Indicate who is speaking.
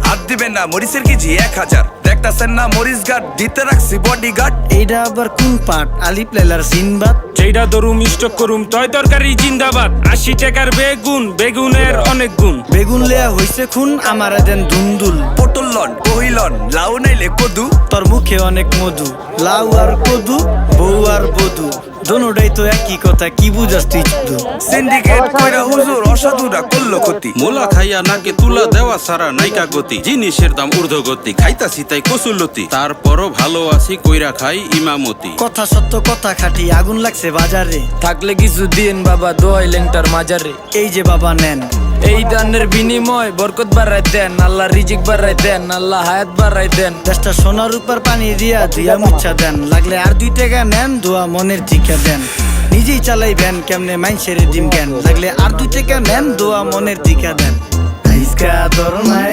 Speaker 1: হাত দিবেন না মরিচের কেজি 1000 দেখতাছেন না মরিচ গার্ড দিতে রাখছি বডি গার্ড
Speaker 2: এইটা আবার কোন পাট আলিপ লাইলার সিনবাদ
Speaker 3: যেইটা ধরুম স্টক করুম তয় তরকারি জিন্দাবাদ 80 টাকার বেগুন বেগুনের অনেক গুণ
Speaker 2: বেগুন লেয়া হইছে খুন আমার দেন দুন্দুল
Speaker 1: পটল লন কহিলন লাউ নাইলে কদু
Speaker 2: তোর মুখে অনেক মধু লাউ আর কদু বউ আর বধু দোনোটাই তো একই কথা কি বুঝাস তুই শুধু
Speaker 1: সিন্ডিকেট কইরা হুজুর অসাধুরা করলো ক্ষতি
Speaker 4: মোলা খাইয়া নাকে তুলা দেওয়া সারা নাইকা গতি জিনিসের দাম ঊর্ধ্বগতি খাইতাছি তাই কসুলতি তারপরও ভালো আছি কইরা খাই ইমামতি
Speaker 2: কথা সত্য কথা খাটি আগুন লাগছে বাজারে
Speaker 5: থাকলে কিছু দিন বাবা দোয়াই লেংটার মাজারে
Speaker 2: এই যে বাবা নেন
Speaker 5: এই দানের বিনিময় বরকত বাড়াই দেন আল্লাহ রিজিক বাড়াই দেন আল্লাহ হায়াত বাড়াই দেন
Speaker 2: দেশটা সোনার উপর পানি দিয়া ধুইয়া মুচ্ছা দেন লাগলে আর 2 টাকা নেন দোয়া মনের টিকা দেন নিজেই চালাই ভ্যান কেমনে মাইনসেরে দিম জ্ঞান লাগলে আর 2 টাকা নেন দোয়া মনের টিকা দেন আইসকা ধরো নাই